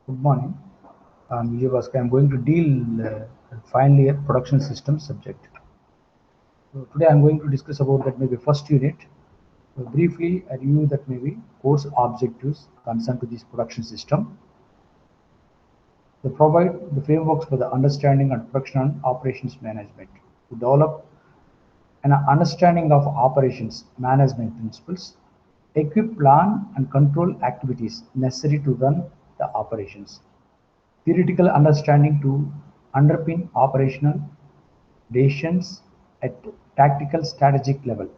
Good morning. I'm Vijay Bhaskar. I'm going to deal final year production systems subject. So today I'm going to discuss about that maybe first unit. Briefly, I review that maybe course objectives concerned to this production system. They provide the frameworks for the understanding and production and operations management. To develop an understanding of operations management principles, equip, plan, and control activities necessary to run the operations. Theoretical understanding to underpin operational decisions at tactical strategic level.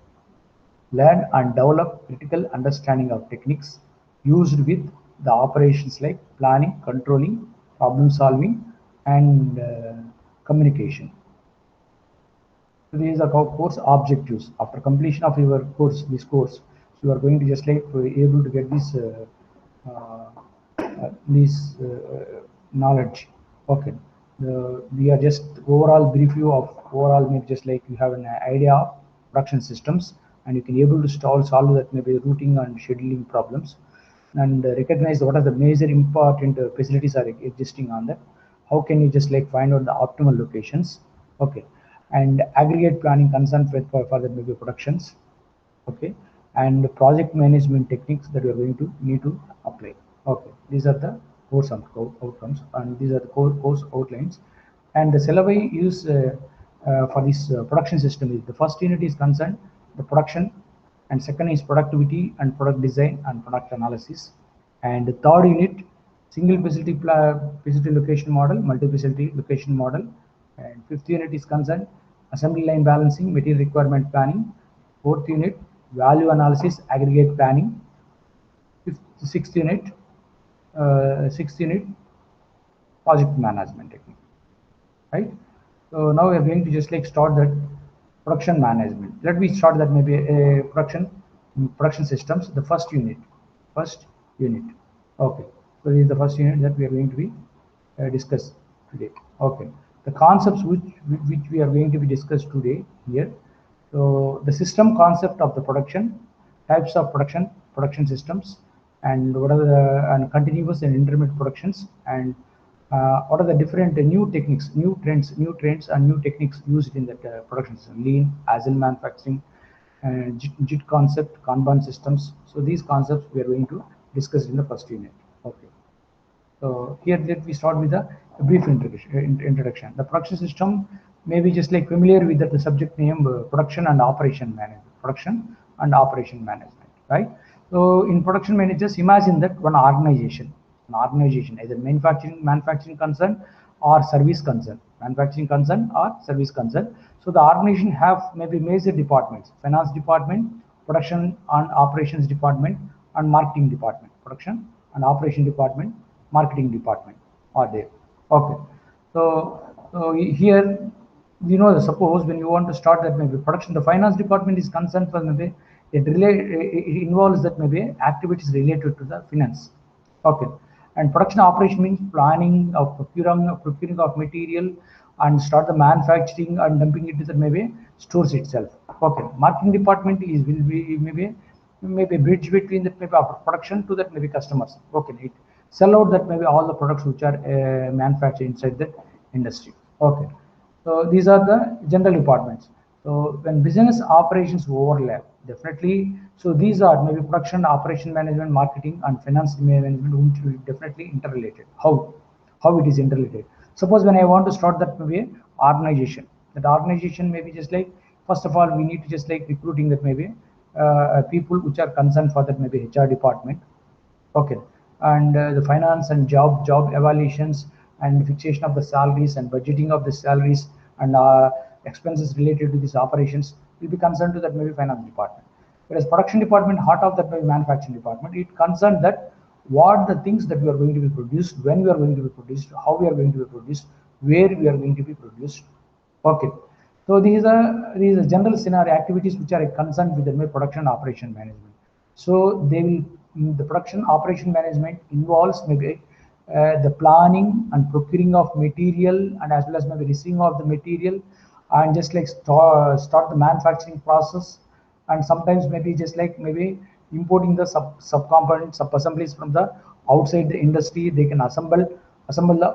Learn and develop critical understanding of techniques used with the operations like planning, controlling, problem solving, and communication. So these are course objectives. After completion of your course, this course, you are going to just like able to get uh, knowledge. Okay. We are just overall brief you of overall maybe just like you have an idea of production systems, and you can able to solve that maybe routing and scheduling problems, and recognize what are the major important facilities are existing on that. How can you just like find out the optimal locations? Okay, and aggregate planning concern for the maybe productions. Okay, and project management techniques that you are going to need to apply. Okay, these are the course outcomes, and these are the course outlines. And the syllabi use for this production system is the first unit is concerned the production, and second is productivity and product design and product analysis, and the third unit single facility location model, multi-facility location model, and fifth unit is concerned assembly line balancing, material requirement planning, fourth unit value analysis, aggregate planning, sixth unit project management technique, right? So now we are going to just like start that production management. Let me start that maybe a production systems, the first unit. Okay, so this is the first unit that we are going to be discuss today. Okay, the concepts which we are going to be discussed today here. So the system concept of the production, types of production systems, and what are the and continuous and intermittent productions, and what are the different new techniques, new trends, and new techniques used in that production system? Lean, agile manufacturing, and JIT concept, Kanban systems. So these concepts we are going to discuss in the first unit. Okay. So here let we start with a brief introduction. The production system may be just like familiar with the subject name production and operation management. Production and operation management, right? So in production managers, imagine that an organization, either manufacturing concern or service concern, manufacturing concern or service concern. So the organization have maybe major departments: finance department, production and operations department, and marketing department. Production and operation department, marketing department are there. Okay, so here suppose when you want to start that maybe production, the finance department is concerned for maybe it involves that maybe activities related to the finance. Okay, and production operation means planning of procuring of material and start the manufacturing and dumping it to the maybe stores itself. Okay, marketing department is will be maybe a bridge between that maybe production to that maybe customers. Okay, it sell out that maybe all the products which are manufactured inside the industry. Okay, so these are the general departments. So when business operations overlap, definitely, so these are maybe production, operation management, marketing, and finance management which will definitely interrelated. How it is interrelated? Suppose when I want to start that maybe organization, that organization may be just like, first of all we need to just like recruiting that maybe people which are concerned for that maybe HR department. Okay, and the finance and job evaluations and fixation of the salaries and budgeting of the salaries and expenses related to these operations will be concerned to that maybe finance department. Whereas production department, heart of that maybe manufacturing department, it concerned that what the things that we are going to be produced, when we are going to be produced, how we are going to be produced, where we are going to be produced. Okay, so these are general scenario activities which are concerned with the production operation management. So they will the production operation management involves maybe the planning and procuring of material, and as well as maybe receiving of the material, and just like start the manufacturing process, and sometimes maybe just like maybe importing the sub components, sub assemblies from the outside the industry. They can assemble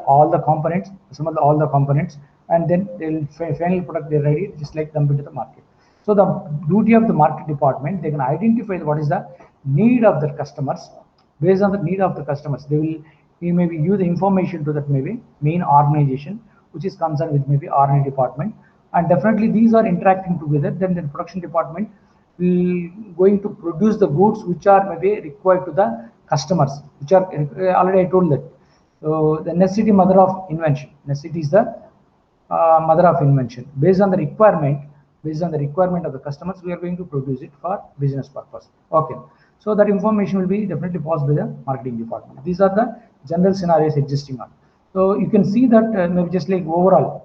all the components, and then they'll final product they're ready, just like dump into the market. So the duty of the market department, they can identify what is the need of the customers. Based on the need of the customers, they will maybe give the information to that maybe main organization which is concerned with maybe R&D department, and definitely these are interacting together. Then the production department will going to produce the goods which are maybe required to the customers, which are already I told that. So the necessity mother of invention. Necessity is the mother of invention. Based on the requirement of the customers, we are going to produce it for business purpose. Okay. So that information will be definitely passed by the marketing department. These are the general scenarios existing on. So you can see that maybe just like overall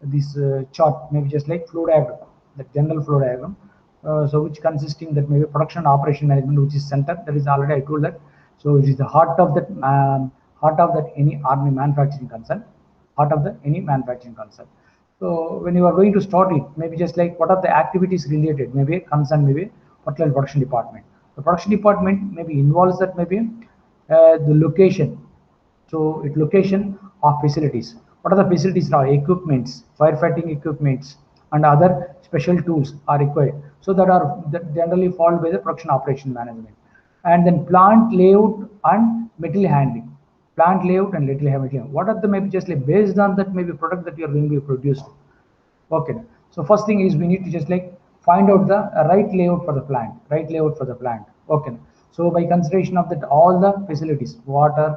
this chart, maybe just like flow diagram, the general flow diagram. So which consisting that maybe production and operation management, which is center. That is already I told that. So it is the heart of that any army manufacturing concern. Heart of the any manufacturing concern. So when you are going to start it, maybe just like what are the activities related, maybe concern maybe particular production department. The production department maybe involves that maybe the location. So it location of facilities. What are the facilities now? Equipments, firefighting equipments, and other special tools are required. So that generally followed by the production operation management. And then plant layout and material handling. Plant layout and material handling. What are the maybe just like based on that maybe product that you are going to be produced. Okay. So first thing is we need to just like find out the right layout for the plant. Okay. So by consideration of that all the facilities, water,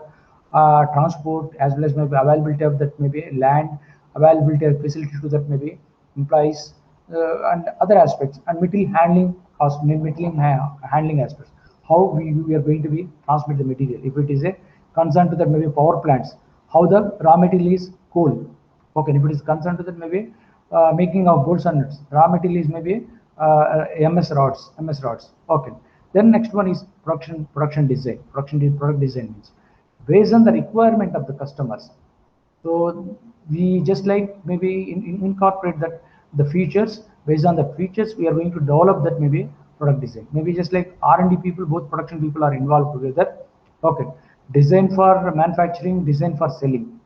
transport, as well as maybe availability of that maybe land, availability of facility to that maybe employees, and other aspects, and material handling aspects. How we are going to be transmit the material. If it is a concern to that maybe power plants, how the raw material is coal. Okay, if it is concerned to that maybe making of bolts and nuts, raw material is maybe MS rods. Okay. Then next one is production design. Product design means based on the requirement of the customers. So we just like maybe incorporate that the features. Based on the features, we are going to develop that maybe product design. Maybe just like R&D people, both production people are involved together. Okay. Design for manufacturing, design for selling.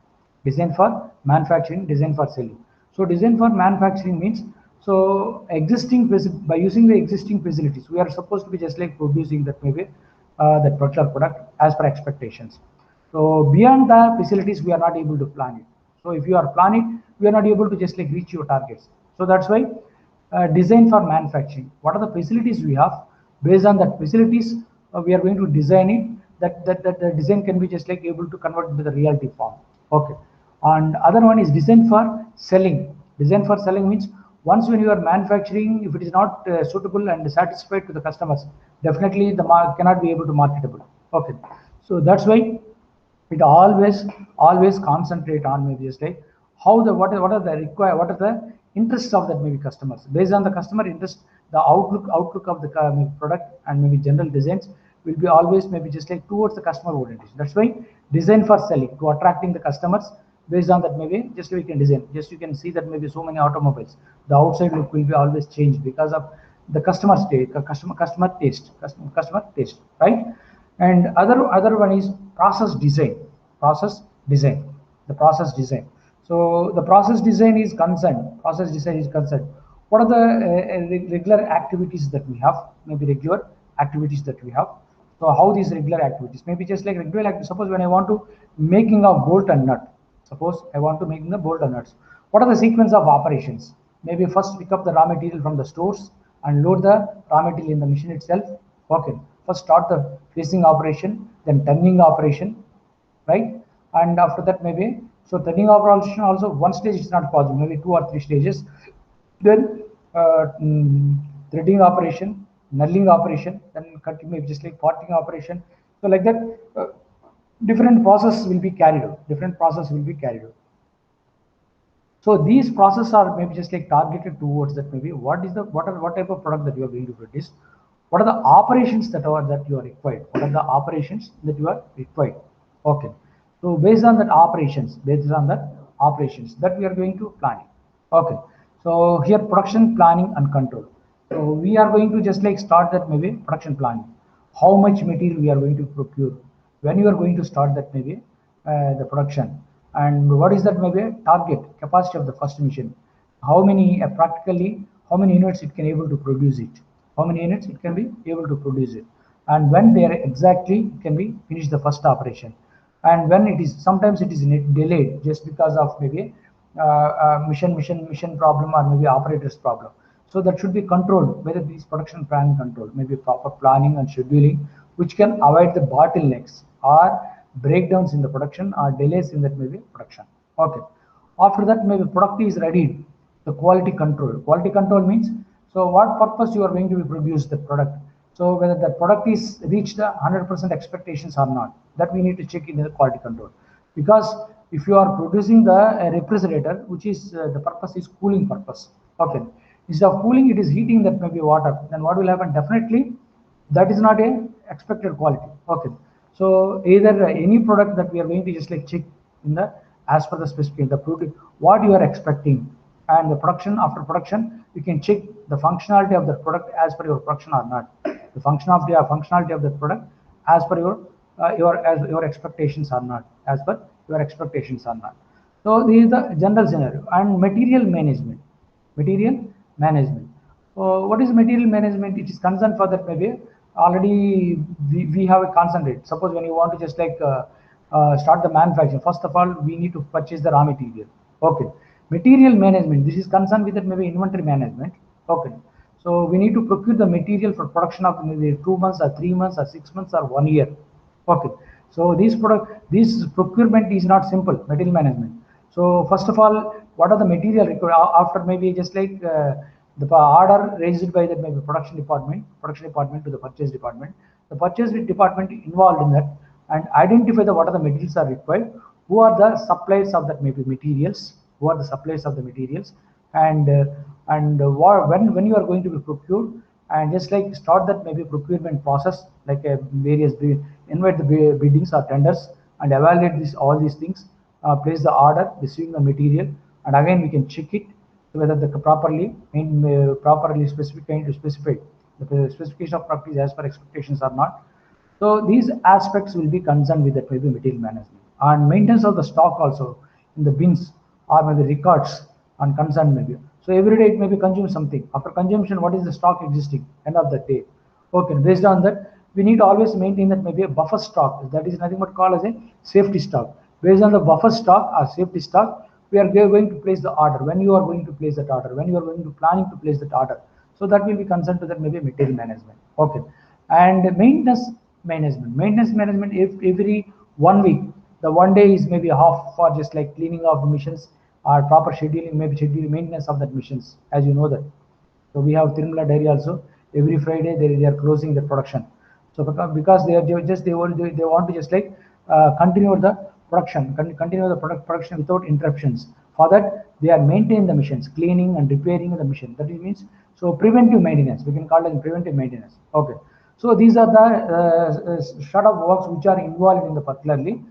Design for manufacturing, design for selling. So design for manufacturing means, so by using the existing facilities, we are supposed to be just like producing that maybe that particular product as per expectations. So beyond the facilities, we are not able to plan it. So if you are planning, we are not able to just like reach your targets. So that's why design for manufacturing. What are the facilities we have? Based on that facilities, we are going to design it. That the design can be just like able to convert into the reality form. Okay. And other one is design for selling. Design for selling means once when you are manufacturing, if it is not suitable and satisfied to the customers, definitely the cannot be able to marketable. Okay. So that's why it always concentrate on maybe just like how what are the interests of that maybe customers. Based on the customer interest, the outlook of the product and maybe general designs will be always maybe just like towards the customer orientation. That's why design for selling, to attracting the customers. Based on that maybe just we can design. Just you can see that maybe so many automobiles, the outside look will be always changed because of the customer taste, right? And other one is process design. The process design. So the process design is concerned. What are the regular activities that we have? Maybe regular activities that we have. So how these regular activities? Maybe just like regular activities. Suppose when I want to making a bolt and nut. Suppose I want to make the bolt and nuts. What are the sequence of operations? Maybe first pick up the raw material from the stores and load the raw material in the machine itself. Okay. First start the freezing operation, then turning operation, right? And after that maybe, so turning operation also one stage is not possible, maybe 2 or 3 stages. Then threading operation, knurling operation, then cutting, maybe just like parting operation. So like that, different process will be carried out. So these processes are maybe just like targeted towards that maybe what type of product that you are going to produce. What are the operations that you are required? Okay. So based on that operations that we are going to plan. Okay. So here production planning and control. So we are going to just like start that maybe production planning. how much material we are going to procure, when you are going to start that maybe the production, and what is that maybe target capacity of the first machine, how many practically how many units it can able to produce it, how many units it can be able to produce it, and when they are exactly can be finish the first operation, and when it is sometimes it is delayed just because of maybe mission problem or maybe operators problem. So that should be controlled, whether these production plan control, maybe proper planning and scheduling, which can avoid the bottlenecks or breakdowns in the production or delays in that maybe production. Okay. After that, maybe product is ready. The quality control. Quality control means, so what purpose you are going to be produce the product. So whether the product is reached the 100% expectations or not, that we need to check in the quality control. Because if you are producing the refrigerator, which is the purpose is cooling purpose. Okay. Instead of cooling, it is heating that maybe water. Then what will happen? Definitely, that is not a expected quality. Okay. So either any product that we are going to just like check in the as per the specification, the product what you are expecting, and the production after production you can check the functionality of the product as per your production or not. The functionality of the product as per your expectations or not, as per your expectations or not. So this is the general scenario. And material management. Material management. What is material management? It is concerned for that maybe already we have a concentrate. Suppose when you want to just like start the manufacturing, first of all we need to purchase the raw material. Okay. Material management. This is concerned with that maybe inventory management. Okay. So we need to procure the material for production of maybe 2 months or 3 months or 6 months or 1 year. Okay. So this procurement is not simple, material management. So first of all, what are the material required after maybe just like the order raised by the maybe production department to the purchase department. The purchase department involved in that and identify the what are the materials are required, who are the suppliers of that maybe materials, who are the suppliers of the materials, and when you are going to be procured, and just like start that maybe procurement process like various invite the biddings or tenders and evaluate this all these things, place the order, receiving the material, and again we can check it whether the properly specified the specification of product is as per expectations or not. So these aspects will be concerned with the maybe material management and maintenance of the stock also in the bins or maybe records and concern maybe. So every day it may be consume something. After consumption, what is the stock existing end of the day? Okay, based on that, we need to always maintain that maybe a buffer stock. That is nothing but called as a safety stock. Based on the buffer stock or safety stock, we are going to place the order. When you are going to place that order, when you are going to planning to place that order. So that will be concerned to that maybe material management. Okay, and maintenance management. Maintenance management, if every 1 week, the 1 day is maybe half for just like cleaning of the machines or proper scheduling, maybe scheduling maintenance of that machines, as you know that. So we have Tirumala Dairy also. Every Friday they are closing the production. So because they want to just like continue the production, continue the production without interruptions. For that they are maintaining the machines, cleaning and repairing the machine. That means so preventive maintenance. We can call it preventive maintenance. Okay. So these are the sort of works which are involved in the particularly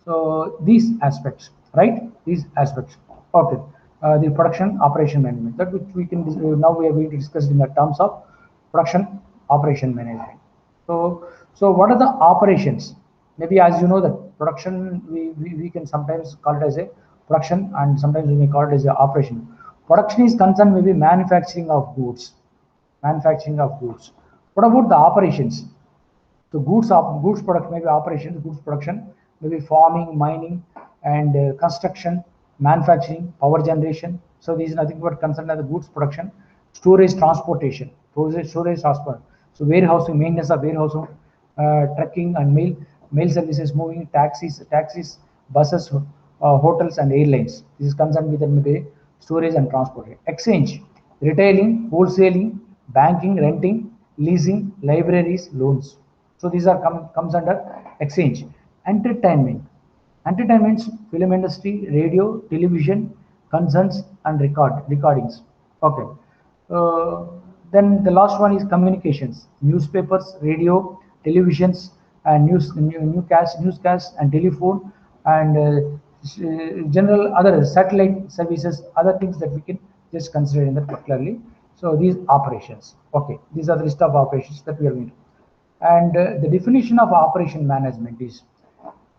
So these aspects, right? These aspects. Okay. The production operation management, that which we can now we are going to discuss in the terms of production operation management. So what are the operations? Maybe as you know that production we can sometimes call it as a production and sometimes we may call it as a operation. Production is concerned maybe manufacturing of goods. What about the operations? So goods production, maybe operations, goods production, maybe farming, mining, and construction, manufacturing, power generation. So these is nothing but concerned as the goods production, storage, transportation, storage transport. So warehousing, maintenance of warehousing, trucking and mail services, moving, taxis, buses, hotels and airlines. This is concerned with the storage and transport. Exchange, retailing, wholesaling, banking, renting, leasing, libraries, loans. So these are comes under exchange. Entertainments, film industry, radio, television, concerns and recordings. Okay. Then the last one is communications, newspapers, radio, televisions, and newscasts and telephone, and general other satellite services, other things that we can just consider in that particularly. So these operations, okay, these are the list of operations that we are going to. And the definition of operation management is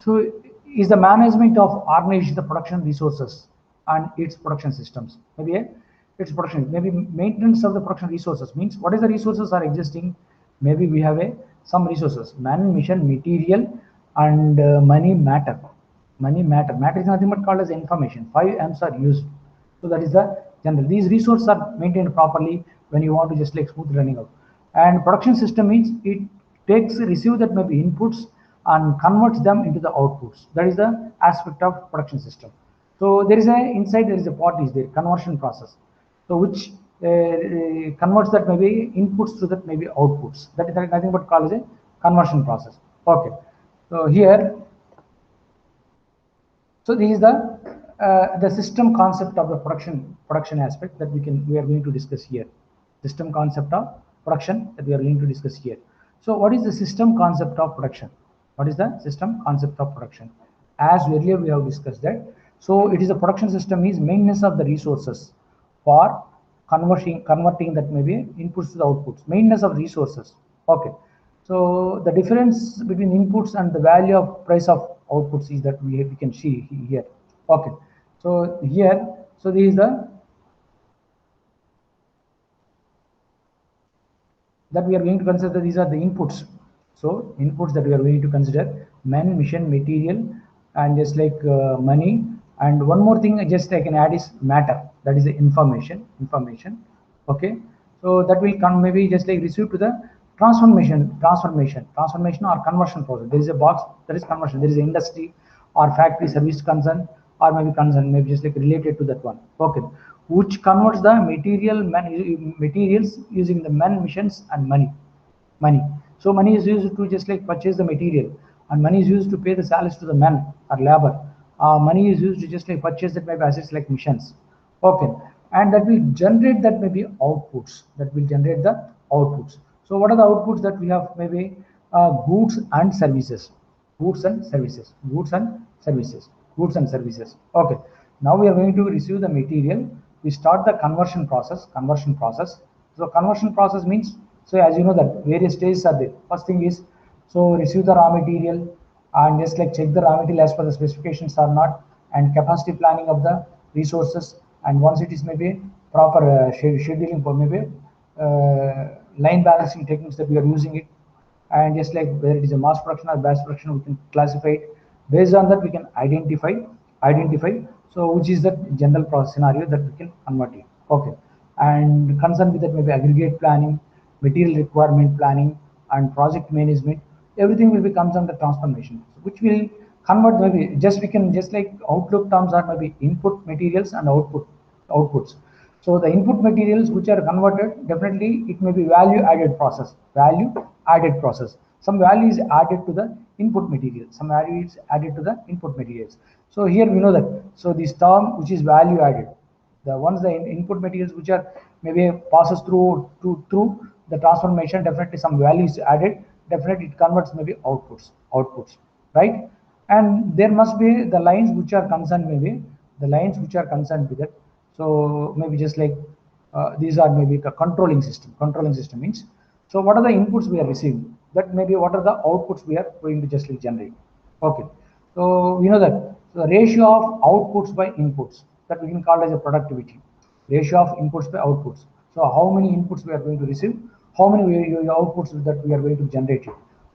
the management of organizing the production resources and its production systems. Maybe its production, maybe maintenance of the production resources means what is the resources are existing. Maybe we have some resources, man, mission, material, and money, matter. Money, matter. Matter is nothing but called as information. 5 M's are used. So that is the general. These resources are maintained properly when you want to just like smooth running out. And production system means it receive that maybe inputs and converts them into the outputs. That is the aspect of production system. So there is inside there is a part is there, conversion process. So which converts that maybe inputs to that maybe outputs. That is nothing but called as a conversion process. Okay. So here, so this is the system concept of the production aspect that we are going to discuss here. System concept of production that we are going to discuss here. So what is the system concept of production? What is the system concept of production? As earlier we have discussed that. So it is a production system is maintenance of the resources for converting that maybe inputs to the outputs. Maintenance of resources. Okay. So the difference between inputs and the value of price of outputs is that we can see here. Okay. So here, so this is the that we are going to consider. These are the inputs. So inputs that we are going to consider: man, mission, material, and just like money. And one more thing, just I can add is matter. That is the information. Okay. So that will come maybe just like receive to the transformation or conversion process. There is a box that is conversion. There is an industry or factory service concern or maybe just like related to that one. Okay, which converts the materials using the man, missions, and money. So money is used to just like purchase the material, and money is used to pay the salaries to the men or labor. Money is used to just like purchase that maybe assets like missions. Okay, and that will generate that maybe outputs. So what are the outputs that we have? Maybe goods and services. Okay, now we are going to receive the material. We start the conversion process. So conversion process means, so as you know that various stages are there. First thing is, so receive the raw material and just like check the raw material as per the specifications or not, and capacity planning of the resources. And once it is maybe proper scheduling for maybe line balancing techniques that we are using it, and just like whether it is a mass production or batch production, we can classify it. Based on that, we can identify. So which is the general process scenario that we can convert it. Okay, and concerned with that maybe aggregate planning, material requirement planning, and project management. Everything will be comes under transformation, which will convert maybe just we can just like outlook terms are maybe input materials and outputs. So the input materials which are converted, definitely it may be value added process. Some value is added to the input material. So here we know that. So this term which is value added, the ones the input materials which are maybe passes through the transformation, definitely some value is added. Definitely it converts maybe outputs, right? And there must be the lines which are concerned with it. So maybe just like these are maybe a controlling system. Means, so what are the inputs we are receiving? That maybe what are the outputs we are going to just like generate. Okay, so we know that the ratio of outputs by inputs, that we can call as a productivity. Ratio of inputs by outputs. So how many inputs we are going to receive? How many outputs that we are going to generate?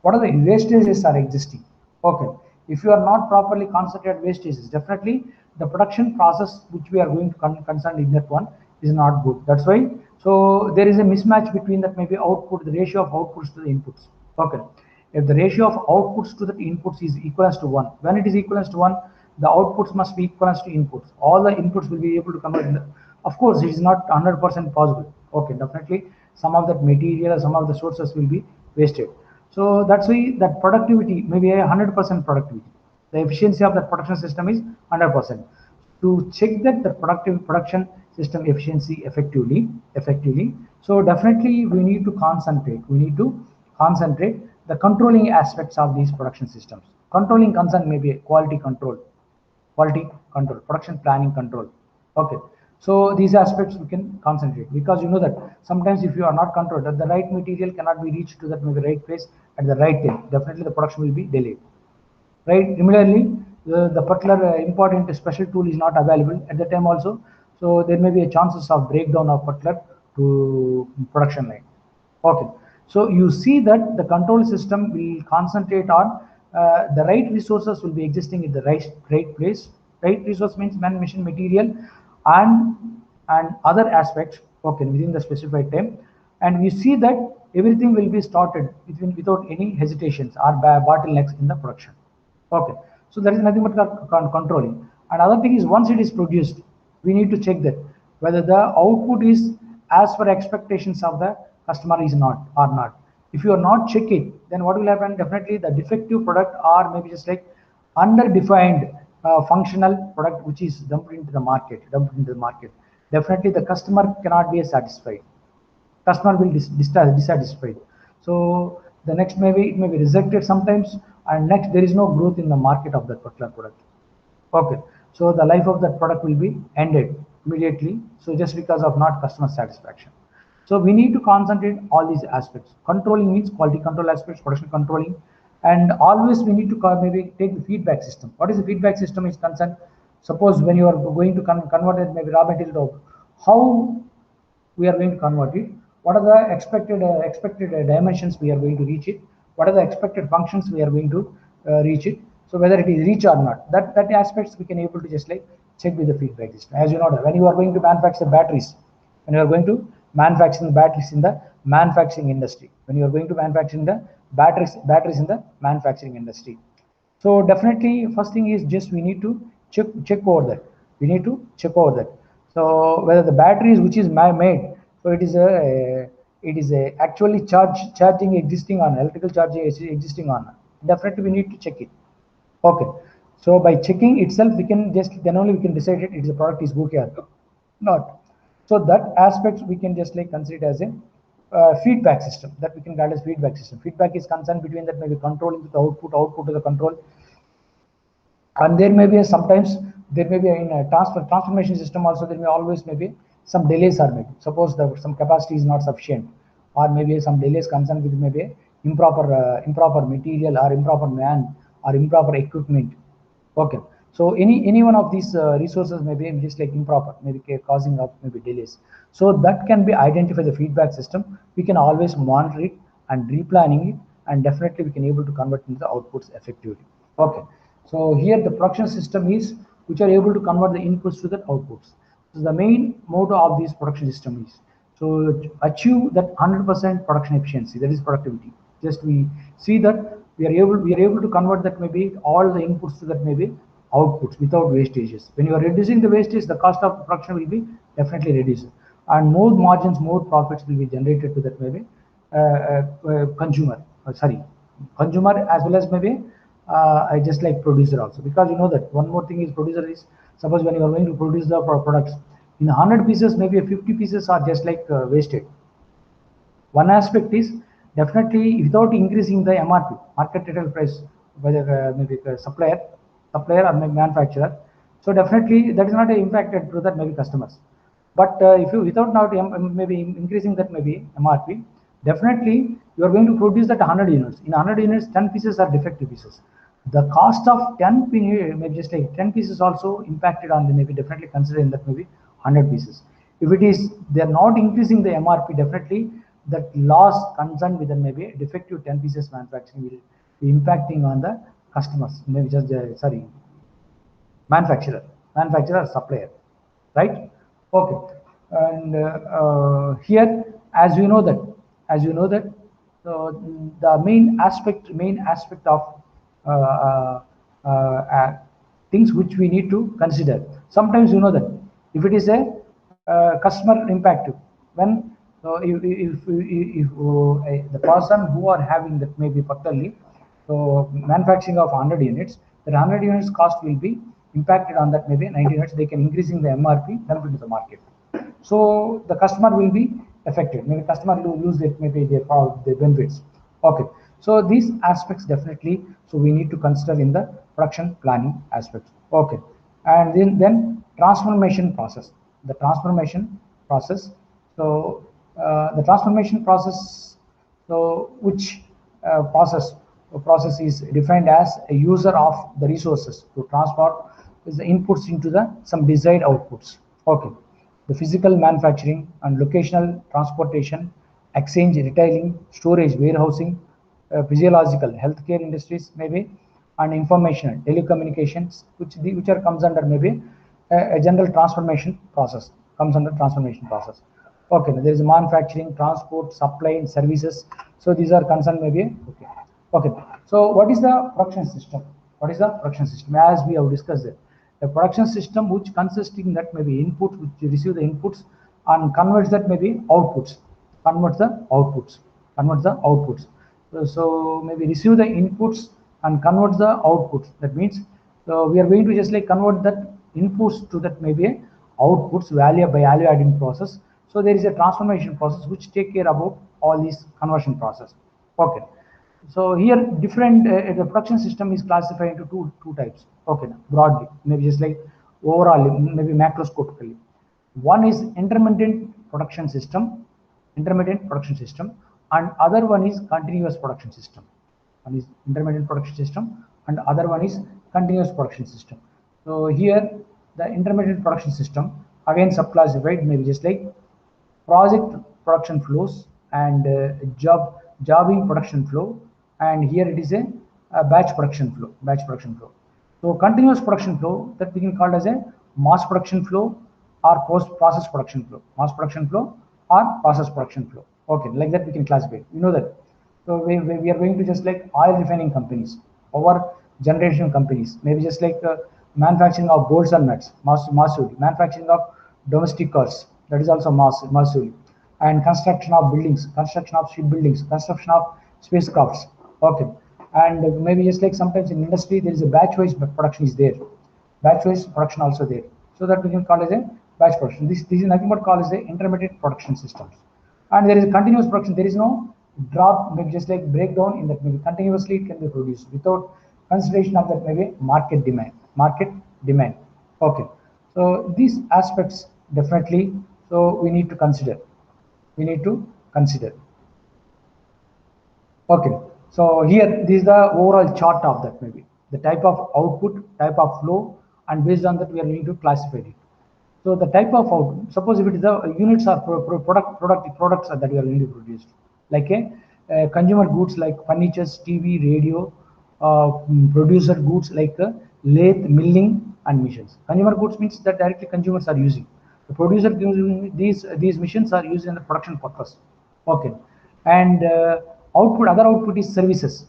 What are the wastages are existing? Okay, if you are not properly concentrated wastages, definitely the production process which we are going to concern in that one is not good. That's why, so there is a mismatch between that maybe output, the ratio of outputs to the inputs. Okay, if the ratio of outputs to the inputs is equals to 1, when it is equals to 1, the outputs must be equals to inputs. All the inputs will be able to convert. Of course, it is not 100% possible. Okay, definitely some of that material, some of the sources will be wasted. So that's why that productivity may be a 100% productivity. The efficiency of that production system is 100%. To check that the production system efficiency effectively. So definitely we need to concentrate. The controlling aspects of these production systems. Controlling concern may be quality control, production planning control. Okay, So these aspects we can concentrate, because you know that sometimes if you are not controlled, that the right material cannot be reached to that maybe right place at the right time, definitely the production will be delayed. Right? Similarly, the particular important special tool is not available at the time also, so there may be a chances of breakdown of particular to production line. Okay, so you see that the control system will concentrate on the right resources will be existing in the right place. Right resource means man, machine, material, and other aspects. Okay, within the specified time, and we see that everything will be started without any hesitations or bottlenecks in the production. Okay, so there is nothing but controlling. Another thing is, once it is produced, we need to check that whether the output is as per expectations of the customer is not or not. If you are not check it, then what will happen? Definitely the defective product, or maybe just like underdefined functional product which is dumped into the market. Definitely the customer cannot be satisfied, customer will dissatisfied. So the next maybe it may be rejected sometimes, and next there is no growth in the market of that particular product. Okay, so the life of that product will be ended immediately, so just because of not customer satisfaction. So we need to concentrate all these aspects. Controlling means quality control aspects, production controlling, and always we need to maybe take the feedback system. What is the feedback system is concerned? Suppose when you are going to convert it maybe raw material to how we are going to convert it, what are the expected dimensions we are going to reach it, what are the expected functions we are going to reach it, so whether it is reach or not, that aspects we can able to just like check with the feedback system. As you know, when you are going to manufacture batteries, when you are going to manufacturing batteries in the manufacturing industry, when you are going to manufacturing the batteries in the manufacturing industry, so definitely first thing is just we need to check over that. We need to check over that. So whether the batteries which is made, so it is a actually charging existing on electrical charging existing on. Definitely we need to check it. Okay. So by checking itself, we can just then only we can decide it is a product is okay or not. So that aspect we can just like consider it as a feedback system, that we can call as feedback system. Feedback is concerned between that maybe controlling the output to the control, and there may be sometimes there may be in a transformation system also, there may always maybe some delays are made. Suppose some capacity is not sufficient, or maybe some delays concerned with maybe improper material or improper man or improper equipment. Okay, so any one of these resources may be just like improper, maybe causing up maybe delays. So that can be identified the feedback system. We can always monitor it and replanning it, and definitely we can able to convert into the outputs effectively. Okay, so here the production system is which are able to convert the inputs to the outputs. So the main motto of this production system is so achieve that 100% production efficiency, that is productivity. Just we see that we are able to convert that maybe all the inputs to that maybe outputs without wastages. When you are reducing the wastage, the cost of production will be definitely reduced, and more margins, more profits will be generated to that maybe consumer. Consumer as well as maybe I just like producer also, because you know that one more thing is producer is, suppose when you are going to produce the products in 100 pieces, maybe 50 pieces are just like wasted. One aspect is definitely without increasing the MRP, market retail price, whether maybe supplier or maybe manufacturer. So definitely that is not impacted to that maybe customers. But if you without now maybe increasing that maybe MRP, definitely you are going to produce that 100 units. In 100 units, 10 pieces are defective pieces. The cost of 10 maybe just like 10 pieces also impacted on the maybe definitely considering that maybe 100 pieces. If it is they are not increasing the MRP, definitely that loss concerned with the maybe defective 10 pieces manufacturing will be impacting on the customers, maybe just manufacturer or supplier, right? Okay, and here as you know that the main aspect of uh, uh, things which we need to consider. Sometimes you know that if it is a customer impact, when if the person who are having that maybe particularly so manufacturing of 100 units, the 100 units cost will be impacted on that maybe 90 units. They can increasing the MRP benefit to the market. So the customer will be affected. Maybe customer will lose it, maybe their benefits. Okay. So these aspects definitely, so we need to consider in the production planning aspects. Okay. And then transformation process. the transformation process. So the transformation process, so which process is defined as a user of the resources to transfer the inputs into the some desired outputs. Okay, the physical manufacturing and locational transportation, exchange, retailing, storage, warehousing, physiological, healthcare industries maybe, and information, telecommunications, which are comes under maybe a general transformation process, comes under transformation process. Okay, there is manufacturing, transport, supply, and services. So these are concerned maybe. Okay, okay. So what is the production system? What is the production system? As we have discussed it, a production system which consisting that maybe input, which receive the inputs and converts that maybe outputs, converts the outputs, converts the outputs. So maybe receive the inputs and converts the outputs. That means we are going to just like convert that inputs to that maybe outputs value by value adding process. So there is a transformation process which take care about all these conversion process. Okay. So here different the production system is classified into two types. Okay, broadly, maybe just like overall, maybe macroscopically. One is intermittent production system, and other one is continuous production system. One is intermittent production system, and other one is continuous production system. So here the intermittent production system again subclassified maybe just like project production flows and jobbing production flow, and here it is a batch production flow. So continuous production flow that we can call as a mass production flow or post process production flow, or process production flow. Okay, like that we can classify, you know that. So we are going to just like oil refining companies, power generation companies, maybe just like manufacturing of bolts and nuts, massively, manufacturing of domestic cars, that is also massively, and construction of buildings, construction of shipbuildings, construction of spacecrafts. Okay, and maybe just like sometimes in industry there is a batch-wise production is there, batch-wise production also there. So that we can call as a batch production. This is nothing but called as the intermittent production systems. And there is a continuous production. There is no drop, maybe just like breakdown in that maybe continuously it can be produced without consideration of that maybe market demand. Okay. So these aspects definitely, so we need to consider. Okay. So here this is the overall chart of that maybe the type of output, type of flow, and based on that we are going to classify it. So the type of output, suppose if it is the units or products that we are going to produce, like a consumer goods like furnitures, TV, radio, producer goods like lathe, milling, and machines. Consumer goods means that directly consumers are using. The producer these machines are used in the production purpose. Okay, and other output is services.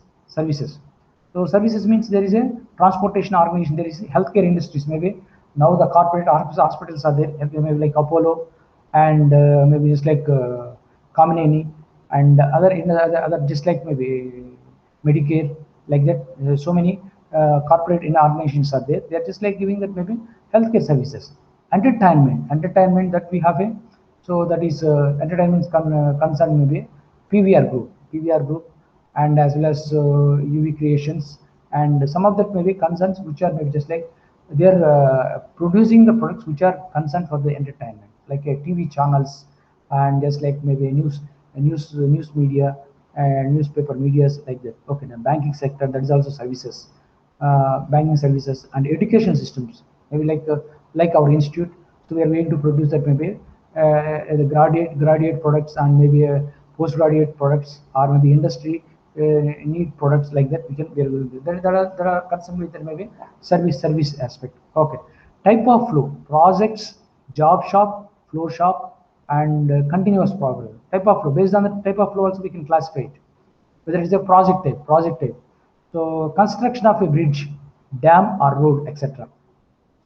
So services means there is a transportation organization, there is healthcare industries. Maybe now the corporate hospitals are there, maybe like Apollo, and maybe just like Kamineni, and other just like maybe Medicare, like that. So many corporate organizations are there. They are just like giving that maybe healthcare services. Entertainment that we have a, so that is entertainment concern maybe PVR group, and as well as UV creations, and some of that maybe concerns which are maybe just like they are producing the products which are concerned for the entertainment, like TV channels, and just like maybe news media and newspaper medias, like that. Okay, the banking sector, that is also services, banking services, and education systems, maybe like our institute. So we are going to produce that maybe the graduate products, and maybe postgraduate products, or maybe industry need products, like that. There are concerned with maybe service aspect. Okay, type of flow: projects, job shop, flow shop, and continuous program. Type of flow, based on the type of flow also we can classify it, whether it is a project type. So construction of a bridge, dam, or road, etc.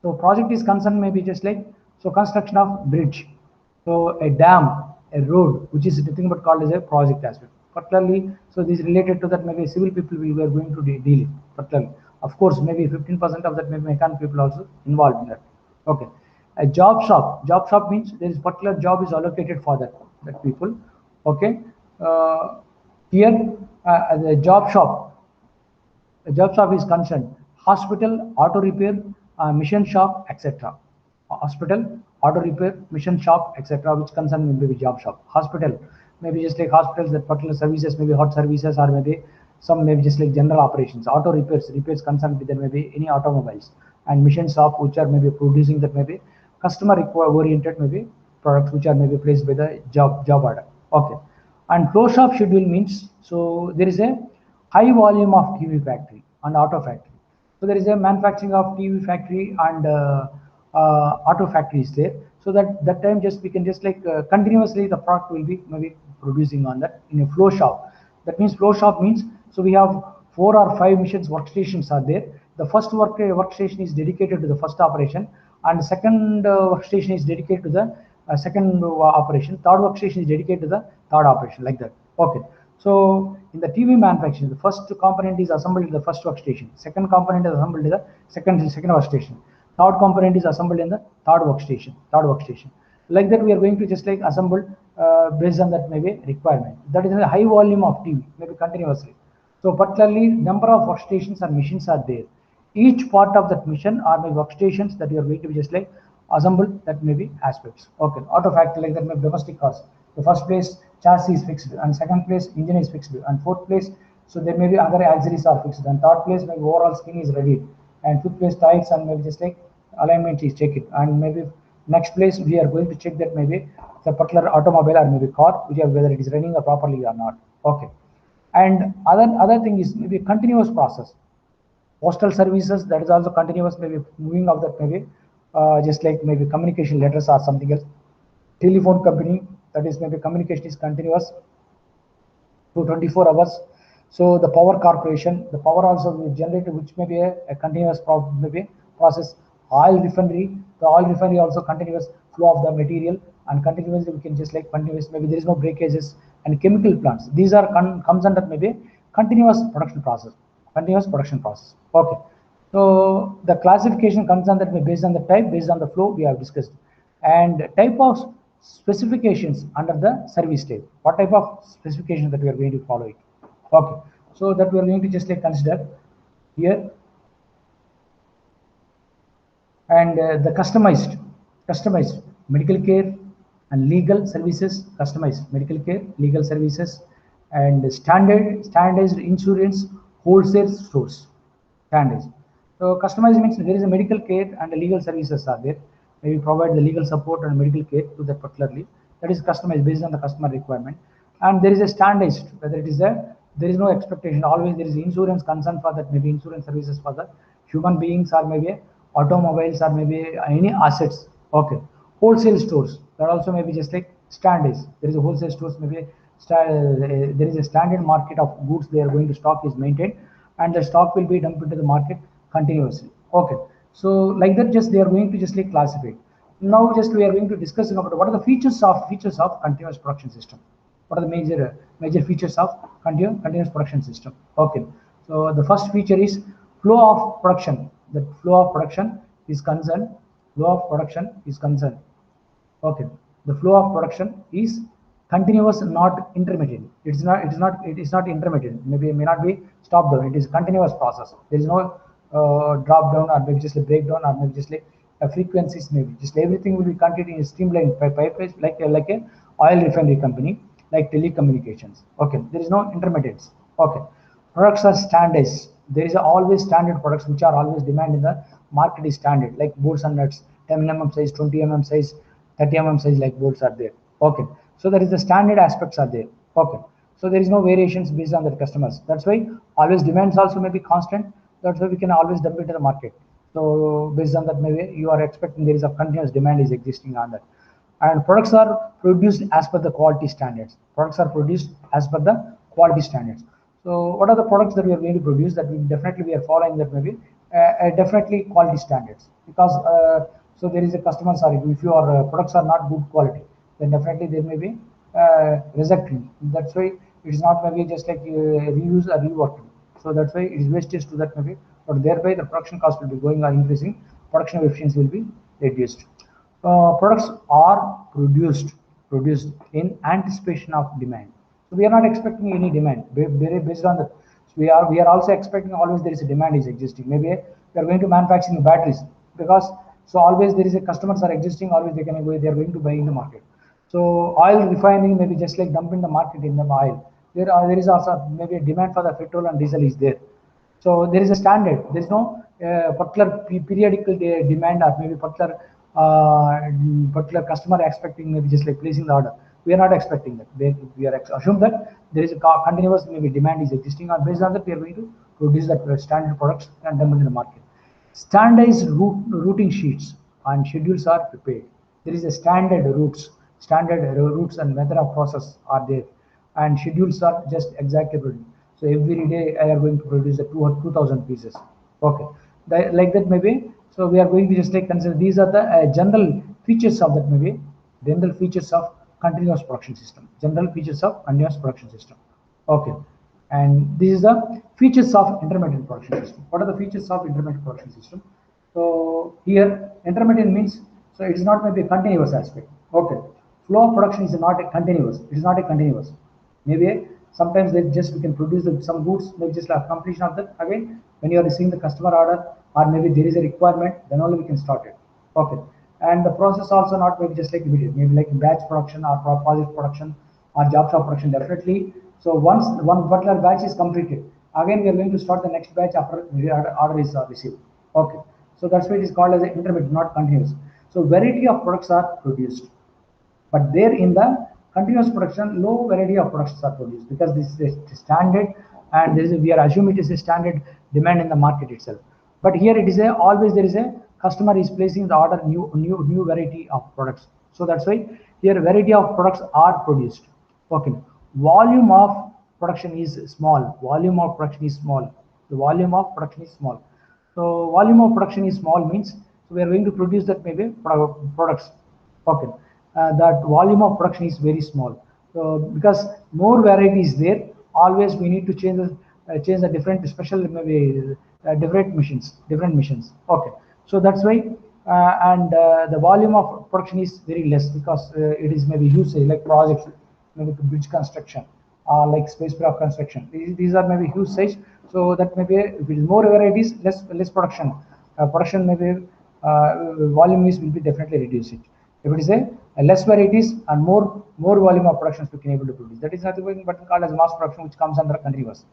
So project is concerned maybe just like, so construction of bridge, so a dam, a road, which is nothing but called as a project aspect. Particularly, so this is related to that maybe civil people we were going to deal particularly. Of course, maybe 15% of that maybe mechanical people also involved in that. Okay, a job shop means there is particular job is allocated for that people. Okay, here the job shop is concerned hospital, auto repair, machine shop, etc. Hospital, auto repair, mission shop, etc., which concern maybe job shop. Hospital, maybe just like hospitals that particular services, maybe hot services, or maybe some maybe just like general operations. Auto repairs concern with maybe any automobiles, and mission shop which are maybe producing that maybe customer oriented maybe products which are maybe placed by the job order. Okay, and close shop schedule means, so there is a high volume of TV factory and auto factory. So there is a manufacturing of TV factory and auto factories there. So that time just we can just like continuously the product will be maybe producing on that in a flow shop. That means flow shop means, so we have 4 or 5 missions workstations are there. The first workstation is dedicated to the first operation, and the second workstation is dedicated to the second operation. Third workstation is dedicated to the third operation, like that. Okay. So in the TV manufacturing, the first component is assembled in the first workstation. Second component is assembled in the second workstation. Third component is assembled in the third workstation. Like that, we are going to just like assemble based on that maybe requirement. That is a high volume of TV, maybe continuously. So particularly number of workstations and machines are there. Each part of that mission or maybe workstations that you are going to be just like assemble that maybe aspects. Okay, auto factory like that, maybe domestic cars. The first place chassis is fixed, and second place engine is fixed, and fourth place, so there may be other auxiliaries are fixed, and third place maybe overall skin is ready, and fifth place tires and maybe just like alignment is checked, and maybe next place we are going to check that maybe the particular automobile or maybe car, which are whether it is running properly or not. Okay, and other thing is maybe continuous process. Postal services, that is also continuous, maybe moving of that maybe just like maybe communication letters or something else. Telephone company, that is maybe communication is continuous to 24 hours. So the power corporation, the power also will generate, which may be a continuous maybe process. Oil refinery, the oil refinery also continuous flow of the material, and continuously we can just like continuous, maybe there is no breakages. And chemical plants, these are comes under maybe continuous production process. Okay, so the classification comes on that based on the type, based on the flow we have discussed, and type of specifications under the service type. What type of specifications that we are going to follow it? Okay, so that we are going to just like consider here, and the customized medical care and legal services, customized medical care, legal services, and standardized insurance wholesale stores. Standards. So customized means there is a medical care and the legal services are there. Maybe provide the legal support and medical care to that particularly. That is customized based on the customer requirement. And there is a standardized, whether it is there is no expectation. Always there is insurance concern for that, maybe insurance services for the human beings or maybe automobiles or maybe any assets. Okay. Wholesale stores, that also maybe just like standards. There is a wholesale stores, maybe there is a standard market of goods they are going to stock is maintained, and the stock will be dumped into the market continuously. Okay, so like that, just they are going to just like classify. Now just we are going to discuss about what are the features of continuous production system. What are the major features of continuous production system? Okay, so the first feature is flow of production. The flow of production is concerned. Okay, the flow of production is continuous, not intermittent. It is not intermittent. Maybe it may not be stopped down. It is continuous process. There is no drop down or maybe just a breakdown or maybe just like a frequencies. Maybe just everything will be continued in streamlined pipelines like a oil refinery company, like telecommunications. Okay, there is no intermittence. Okay, products are standards. There is always standard products which are always demanded in the market is standard, like bolts and nuts, 10 mm size, 20 mm size, 30 mm size, like bolts are there. Okay, so there is the standard aspects are there. Okay, so there is no variations based on the customers. That's why always demands also may be constant. That's why we can always dump into the market. So based on that, maybe you are expecting there is a continuous demand is existing on that. And products are produced as per the quality standards. So what are the products that we are going to produce? That we are following that maybe definitely quality standards, because so there is a customer, sorry, if your products are not good quality, then definitely there may be rejecting. That's why it is not maybe just like reuse or reworking. So that's why it is wastage to that maybe, but thereby the production cost will be going or increasing, production efficiency will be reduced. Products are produced in anticipation of demand. So we are not expecting any demand based on the. So we are also expecting always there is a demand is existing. Maybe we are going to manufacturing batteries, because So always there is a customers are existing, always they are going to buy in the market. So oil refining maybe just like dump in the market in the oil. There is also maybe a demand for the petrol and diesel is there. So there is a standard. There is no particular periodical demand or maybe particular customer expecting maybe just like placing the order. We are not expecting that. We are assume that there is a continuous maybe demand is existing, or based on that we are going to produce that standard products and dump into the market. Standardized routing sheets and schedules are prepared. There is a standard routes and method of process are there, and schedules are just exactly produced. So every day I are going to produce the 2,000 pieces. Okay, like that maybe. So we are going to just like consider these are the general features of that maybe general features of continuous production system. General features of continuous production system. Okay, and this is the features of intermittent production system. What are the features of intermittent production system? So here intermittent means so it is not maybe a continuous aspect. Okay, flow of production is not a continuous. It is not a continuous. Maybe sometimes they just we can produce some goods, maybe just like completion of that. Again, when you are receiving the customer order, or maybe there is a requirement, then only we can start it. Okay, and the process also not maybe just like immediate, maybe like batch production or project production or job shop production definitely. So once one particular batch is completed, again we are going to start the next batch after the order is received. Okay, so that's why it is called as an intermittent, not continuous. So variety of products are produced, but there in the continuous production, low variety of products are produced because this is a standard, and we are assuming it is a standard demand in the market itself. But here it is always there is a customer is placing the order new variety of products. So that's why here variety of products are produced. Okay, volume of production is small. Volume of production is small. The volume of production is small. So volume of production is small means so we are going to produce that maybe products. Okay, that volume of production is very small. So because more variety is there, always we need to change the different special maybe different machines. Okay, so that's why and the volume of production is very less because it is maybe usage like projects, maybe bridge construction, like spacecraft construction. These are maybe huge size, so that maybe if it is more varieties, less production. Production maybe volume will be definitely reduced. If it is a less varieties and more volume of productions we can able to produce. That is nothing but called as mass production, which comes under continuous.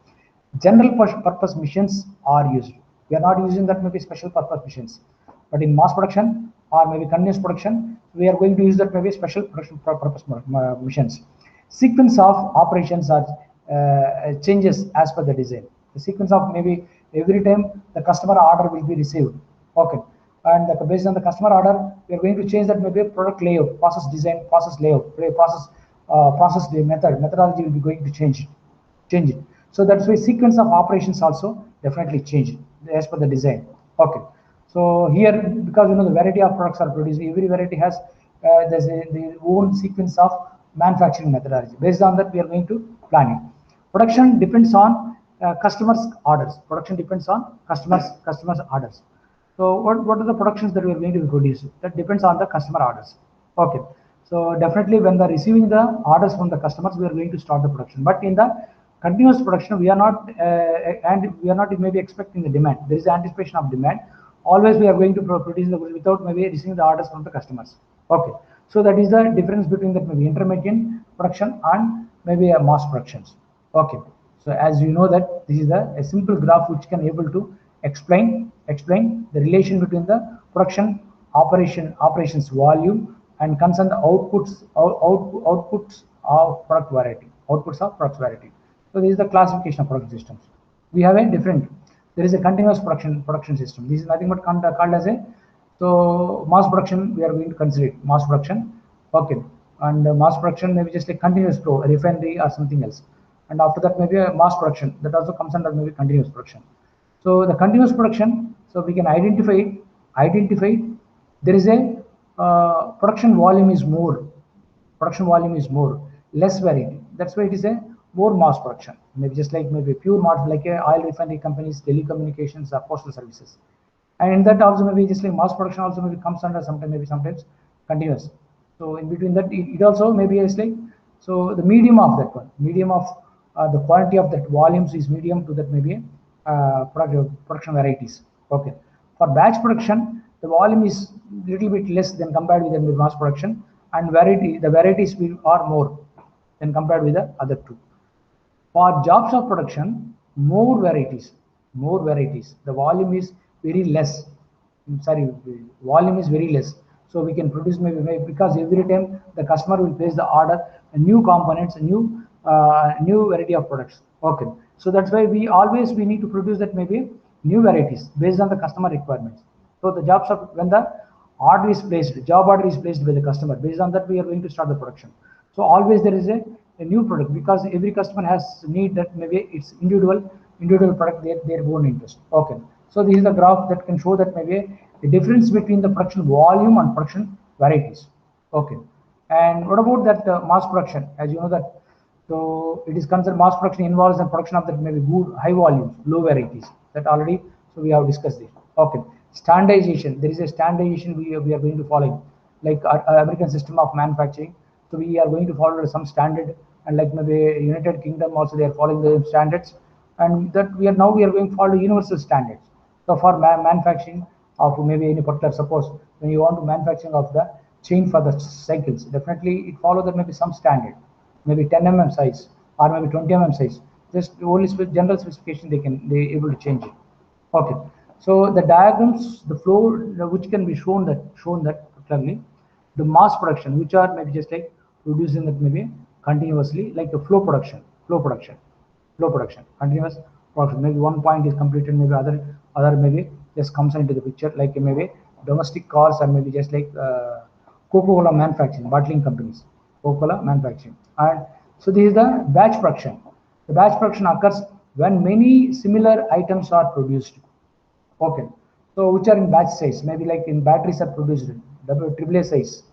General purpose machines are used. We are not using that maybe special purpose machines, but in mass production or maybe continuous production, we are going to use that maybe special production purpose machines. Sequence of operations are changes as per the design. The sequence of maybe every time the customer order will be received. Okay, and based on the customer order, we are going to change that maybe product layout, process design, process layout, process methodology will be going to change it. So that's why sequence of operations also definitely change as per the design. Okay, so here because the variety of products are produced, every variety has there's the own sequence of manufacturing methodology. Based on that, we are going to plan it. Production depends on customers' orders. Production depends on customers' orders. So what are the productions that we are going to produce? That depends on the customer orders. Okay, so definitely when they're receiving the orders from the customers, we are going to start the production. But in the continuous production, we are not and we are not maybe expecting the demand. There is anticipation of demand. Always we are going to produce the goods without maybe receiving the orders from the customers. Okay, so that is the difference between that maybe intermittent production and maybe a mass productions. Okay, so as you know that this is a simple graph which can able to explain the relation between the production operations volume and concern the outputs of product variety. So this is the classification of production systems. We have a different. There is a continuous production system. This is nothing but called as a so mass production. We are going to consider it mass production. Okay, and mass production maybe just a continuous flow, a refinery or something else. And after that maybe a mass production that also comes under maybe continuous production. So the continuous production, so we can identify there is a production volume is more, less variety. That's why it is a more mass production. Maybe just like maybe pure mass, like a oil refinery companies, telecommunications, or postal services. And in that also maybe just like mass production also maybe comes under sometimes continuous. So in between that it also maybe is like so the medium of that one, the quantity of that volumes is medium to that maybe production varieties. Okay, for batch production the volume is little bit less than compared with the mass production, and the varieties are more than compared with the other two. For jobs of production, more varieties, more varieties. The volume is very less. Sorry, volume is very less. So we can produce maybe because every time the customer will place the order, new components, new variety of products. Okay. So that's why we need to produce that maybe new varieties based on the customer requirements. So the jobs of when the order is placed, job order is placed by the customer. Based on that, we are going to start the production. So always there is a new product because every customer has need that maybe it's individual product their own interest. Okay. So this is the graph that can show that maybe the difference between the production volume and production varieties. Okay. And what about that mass production? As you know that, so it is considered mass production involves the production of that maybe good high volumes, low varieties. That already, so we have discussed this. Okay. Standardization. There is a standardization we are going to follow, like our American system of manufacturing. So we are going to follow some standard, and like maybe United Kingdom also they are following the standards, and that we are going to follow universal standards. So for manufacturing of maybe any particular, suppose when you want to manufacturing of the chain for the cycles, definitely it follow that maybe some standard, maybe 10 mm size or maybe 20 mm size. Just only general specification they able to change it. Okay. So the diagrams, the flow which can be shown that clearly, the mass production which are maybe just like producing that maybe continuously, like the flow production, continuous production. Maybe one point is completed, maybe other maybe just comes into the picture, like maybe domestic cars or maybe just like Coca-Cola manufacturing, bottling companies, Coca-Cola manufacturing. And so this is the batch production. The batch production occurs when many similar items are produced. Okay. So which are in batch size, maybe like in batteries are produced AAA size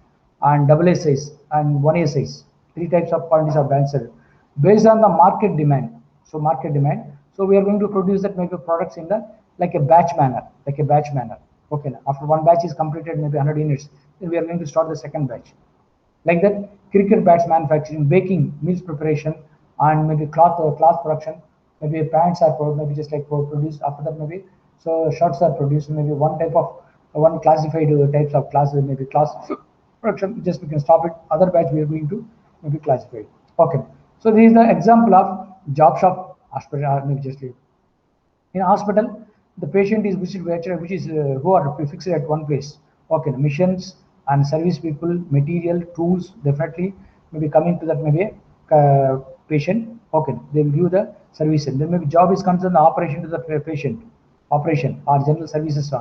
and AA size and 1A size. Three types of quantities are batch based on the market demand. So market demand. So we are going to produce that maybe products in the like a batch manner, Okay. After one batch is completed, maybe 100 units, then we are going to start the second batch. Like that, cricket bats manufacturing, baking, meals preparation, and maybe cloth production. Maybe pants are maybe just like produced after that maybe. So shirts are produced, maybe one classified types of classes, maybe class production. Just we can stop it. Other batch we are going to maybe classify. Okay. So this is the example of job shop hospital. Maybe just like in a hospital, the patient is visited which is who are fixed at one place. Okay, missions and service people, material, tools, definitely maybe coming to that maybe patient. Okay, they will give the service. And then maybe job is concerned the operation to the patient, operation or general services,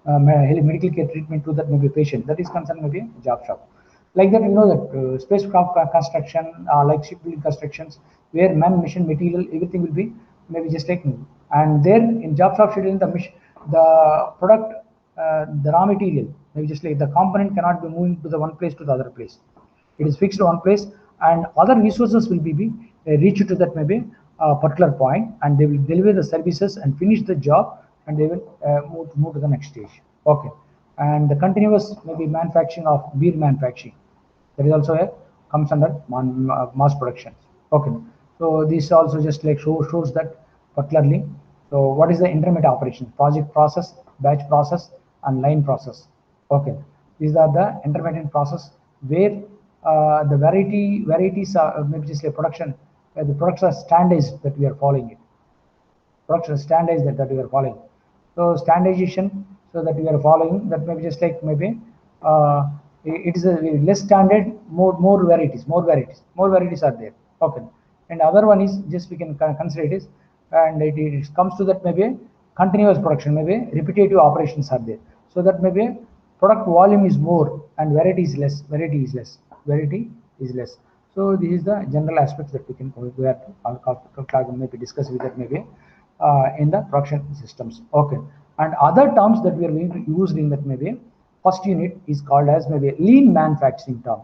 medical care treatment to that maybe patient. That is concerned maybe job shop. Like that, you know that spacecraft construction, like shipbuilding constructions, where man, mission, material, everything will be maybe just like new. And there in job shop scheduling, the product, the raw material, maybe just like the component cannot be moving to the one place to the other place. It is fixed to one place, and other resources will be reached to that maybe particular point, and they will deliver the services and finish the job, and they will move to the next stage. Okay, and the continuous maybe manufacturing of beer manufacturing, that is also comes under mass production. Okay, so this also just like shows that particularly. So what is the intermediate operation? Project process, batch process, and line process. Okay, these are the intermediate process where the varieties are maybe just like production. The products are standardized that we are following it. Production standardized that we are following. So standardization, so that we are following that maybe just like maybe it is a less standard, more varieties are there. Okay, and other one is just we can consider it is, and it comes to that maybe continuous production, maybe repetitive operations are there. So that maybe product volume is more and variety is less. So this is the general aspects that we have to maybe discuss with that maybe in the production systems. Okay, and other terms that we are going to use in that maybe first unit is called as maybe lean manufacturing term.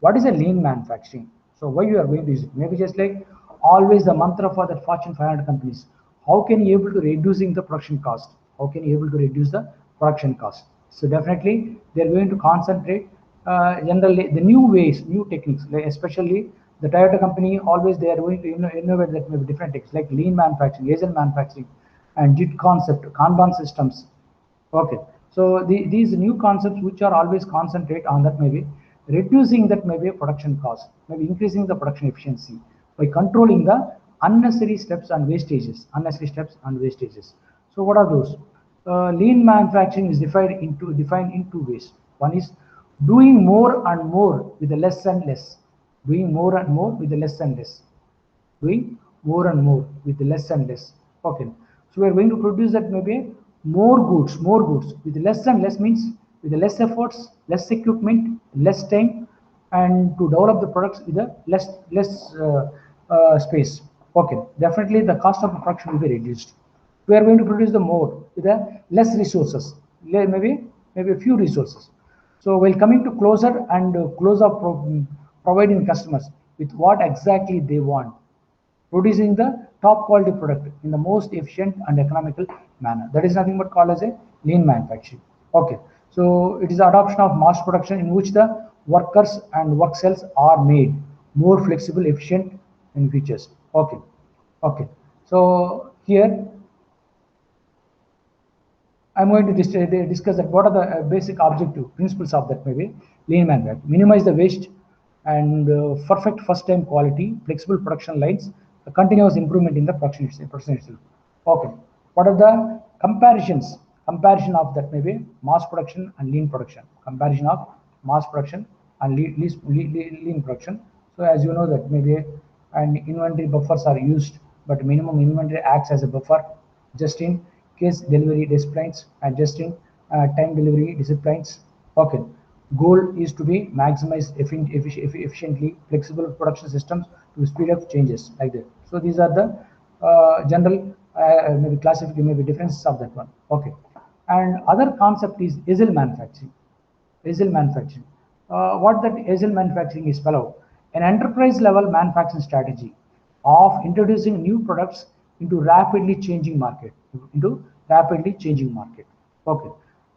What is a lean manufacturing? So why you are going to use it? Maybe just like always the mantra for the Fortune 500 companies. How can you able to reducing the production cost? How can you able to reduce the production cost? So definitely they are going to concentrate generally the new ways, new techniques, like especially the Toyota company. Always they are going to innovate that maybe different techniques like lean manufacturing, agile manufacturing, and JIT concept, Kanban systems. Okay, So these new concepts which are always concentrate on that maybe reducing that maybe production cost, maybe increasing the production efficiency by controlling the unnecessary steps and wastages, So what are those? Lean manufacturing is defined in two ways. One is doing more and more with the less and less, doing more and more with the less and less, doing more and more with less and less. Okay, so we are going to produce that maybe more goods with less and less means with less efforts, less equipment, less time, and to develop the products with a less space. Okay, definitely the cost of production will be reduced. We are going to produce the more with a less resources, maybe a few resources. So while coming to closer and close up providing customers with what exactly they want, producing the top quality product in the most efficient and economical manner. That is nothing but called as a lean manufacturing. Okay, so it is adoption of mass production in which the workers and work cells are made more flexible, efficient in features. Okay, okay. So here I'm going to discuss that what are the basic objective principles of that maybe lean manufacturing. Minimize the waste and perfect first time quality, flexible production lines, a continuous improvement in the production itself. Okay. What are the comparisons? Comparison of that maybe mass production and lean production. Comparison of mass production and lean production. So as you know that maybe and inventory buffers are used, but minimum inventory acts as a buffer just in case delivery disciplines and just in time delivery disciplines. Okay. Goal is to be maximize efficiently flexible production systems to speed up changes like that. So these are the general maybe classification, maybe differences of that one. Okay. And other concept is agile manufacturing. Agile manufacturing. What that agile manufacturing is, fellow, an enterprise level manufacturing strategy of introducing new products into rapidly changing market, Okay,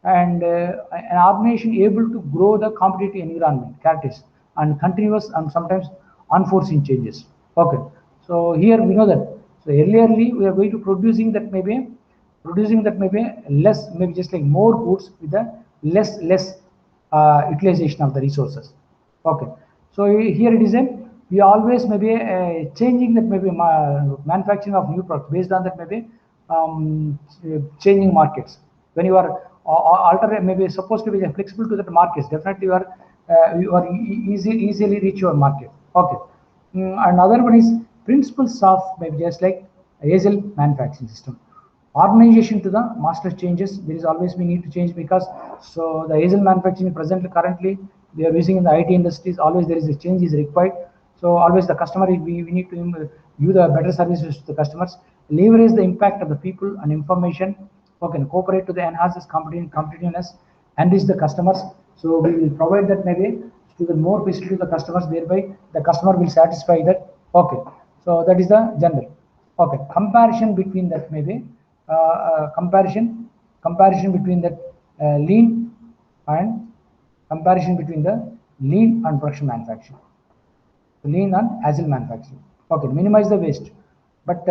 and an organization able to grow the competitive environment characteristics and continuous and sometimes unforeseen changes. Okay, so here we know that. So earlierly we are going to producing that maybe less, maybe just like more goods with the less utilization of the resources. Okay, so here it is a we always maybe changing that maybe manufacturing of new products based on that maybe changing markets. When you are alternate maybe supposed to be flexible to that markets, definitely you are easily reach your market. Okay, another one is principles of maybe just like agile manufacturing system. Organization to the master changes. There is always we need to change because so the agile manufacturing presently currently they are using in the IT industries. Always there is a change is required. So always the customer we need to give the better services to the customers. Leverage the impact of the people and information. Okay, cooperate to the enhances competitiveness and reach the customers. So we will provide that maybe to the more facility to the customers. Thereby the customer will satisfy that. Okay, so that is the general. Okay, comparison between that maybe comparison between the lean and comparison between the lean and production manufacturing, lean and agile manufacturing. Okay, minimize the waste, but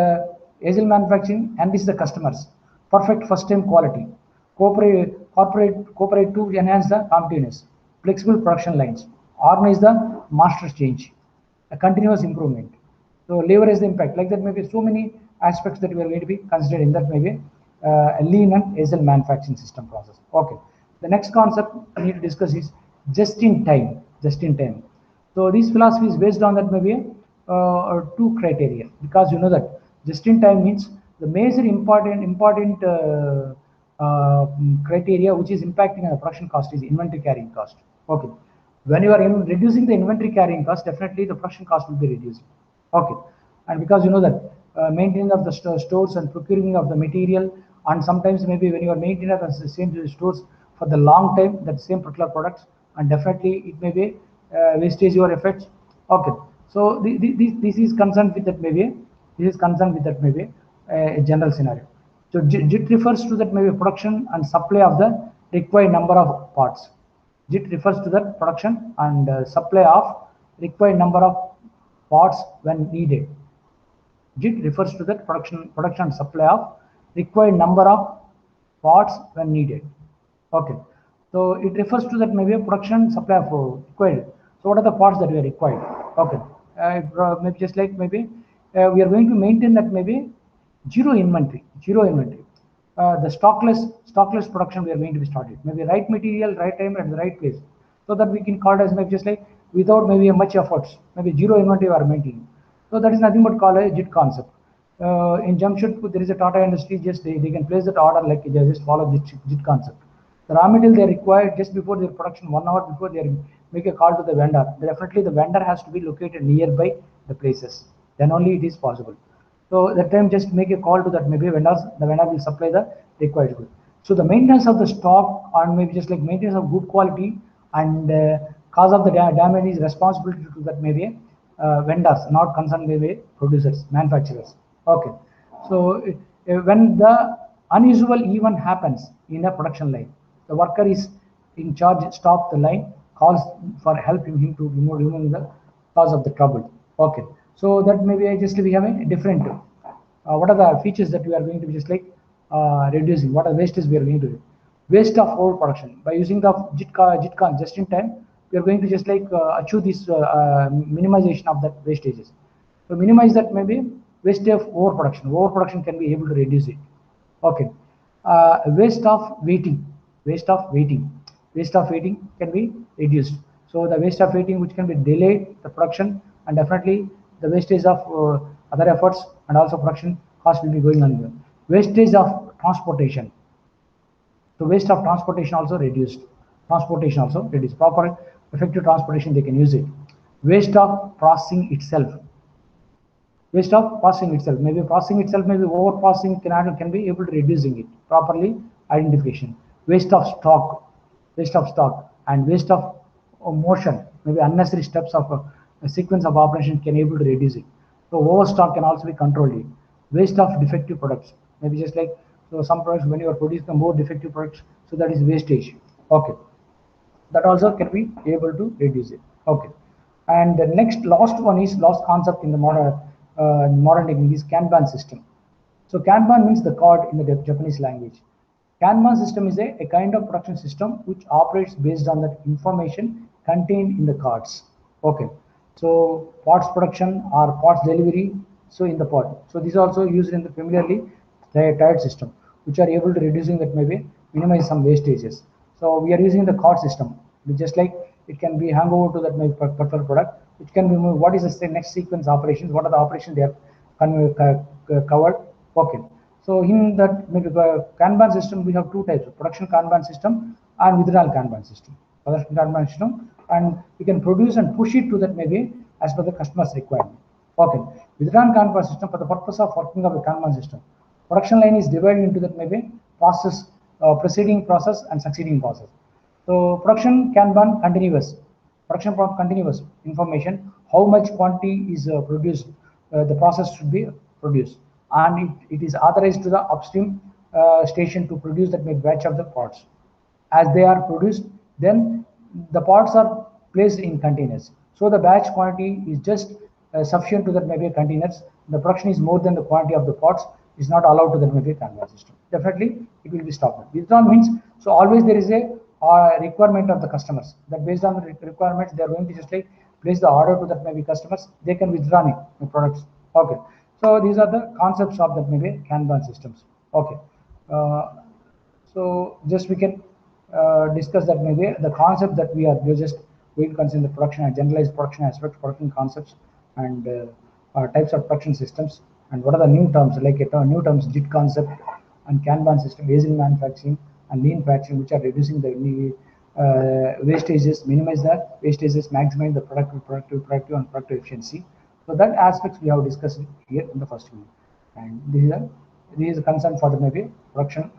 agile manufacturing enrich the customers, perfect first time quality, cooperate to enhance the competitiveness, flexible production lines, organize the master change, a continuous improvement. So leverage the impact like that. Maybe so many aspects that we are going to be considered in that maybe a lean and agile manufacturing system process. Okay, the next concept we need to discuss is just in time. So this philosophy is based on that maybe two criteria, because you know that just in time means the major important criteria which is impacting the production cost is inventory carrying cost. Okay, when you are reducing the inventory carrying cost, definitely the production cost will be reduced. Okay, and because you know that maintenance of the stores and procuring of the material, and sometimes maybe when you are maintaining the same stores for the long time that same particular products, and definitely it may be wastage your effects. Okay, so this is concerned with that maybe a general scenario. So JIT refers to that maybe production and supply of the required number of parts. JIT refers to the production and supply of required number of parts when needed. JIT refers to the production and supply of required number of parts when needed. Okay, so it refers to that maybe a production supply of required. So what are the parts that we are required? Okay, maybe just like maybe we are going to maintain that maybe zero inventory, zero inventory. The stockless production we are going to be started. Maybe right material, right time, at the right place, so that we can call it as maybe just like without maybe a much efforts, maybe zero inventory we are maintaining. So that is nothing but called a JIT concept. In Jamshedpur, there is a Tata Industries, just they can place that order like they just follow JIT concept. The raw material they require just before their production, 1 hour before they make a call to the vendor. Definitely the vendor has to be located nearby the places. Then only it is possible. So that time just make a call to that maybe vendors, the vendor will supply the required good. So the maintenance of the stock and maybe just like maintenance of good quality and cause of the damage is responsibility to that maybe vendors, not concerned maybe producers, manufacturers. Okay. So when the unusual event happens in a production line, the worker is in charge, stop the line, calls for helping him to remove the cause of the trouble. Okay. So that maybe just we have a different. What are the features that we are going to be just like reducing? What are wastes we are going to do? Waste of overproduction by using the JITCON just in time. We are going to just like achieve this minimization of that wastages. So minimize that maybe waste of overproduction. Overproduction can be able to reduce it. Okay. Waste of waiting. Waste of waiting. Waste of waiting can be reduced. So the waste of waiting which can be delayed the production, and definitely the wastage of other efforts and also production cost will be going on. Wastage of transportation. So waste of transportation also reduced. Transportation also reduced. Proper effective transportation they can use it. Waste of processing itself. Waste of processing itself. Maybe processing itself, maybe over processing can be able to reducing it. Properly identification. Waste of stock. Waste of stock and waste of motion. Maybe unnecessary steps of a sequence of operation can able to reduce it. So overstock can also be controlled. Waste of defective products. Maybe just like so some products when you are producing the more defective products, so that is wastage. Okay, that also can be able to reduce it. Okay, and the next last one is last concept in the modern technique is Kanban system. So Kanban means the card in the Japanese language. Kanban system is a kind of production system which operates based on the information contained in the cards. Okay, so parts production or parts delivery. So in the part, so these are also used in the familiarly tied system, which are able to reducing that maybe minimize some wastages. So we are using the card system, just like it can be hang over to that maybe particular product, which can be moved. What is the next sequence operations? What are the operations they have covered? Okay. So in that maybe Kanban system, we have two types of production Kanban system and withdrawal Kanban system. Production Kanban system, and we can produce and push it to that maybe as per the customer's requirement. Okay. Withdrawal Kanban system for the purpose of working of the Kanban system. Production line is divided into that maybe process, preceding process and succeeding process. So production Kanban continuous. Production continuous information, how much quantity is produced, the process should be produced, and it is authorized to the upstream station to produce that batch of the parts. As they are produced, then the parts are placed in containers. So the batch quantity is just sufficient to that maybe containers. The production is more than the quantity of the parts is not allowed to that maybe Kanban system. Definitely, it will be stopped. Withdrawn means so always there is a requirement of the customers that based on the requirements they are going to just like place the order to that maybe customers, they can withdraw it the products. Okay, so these are the concepts of that maybe Kanban systems. Okay, so just we can discuss that maybe the concept that we are just going to consider the production and generalized production aspects, production concepts, and types of production systems, and what are the new terms like new terms JIT concept and Kanban system, Asian manufacturing and lean manufacturing, which are reducing the wastages, minimize the wastages, maximize the productive and productive efficiency. So that aspects we have discussed here in the first unit, and this is a concern for the maybe production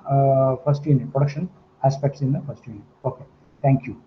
first unit, production aspects in the first unit. Okay, thank you.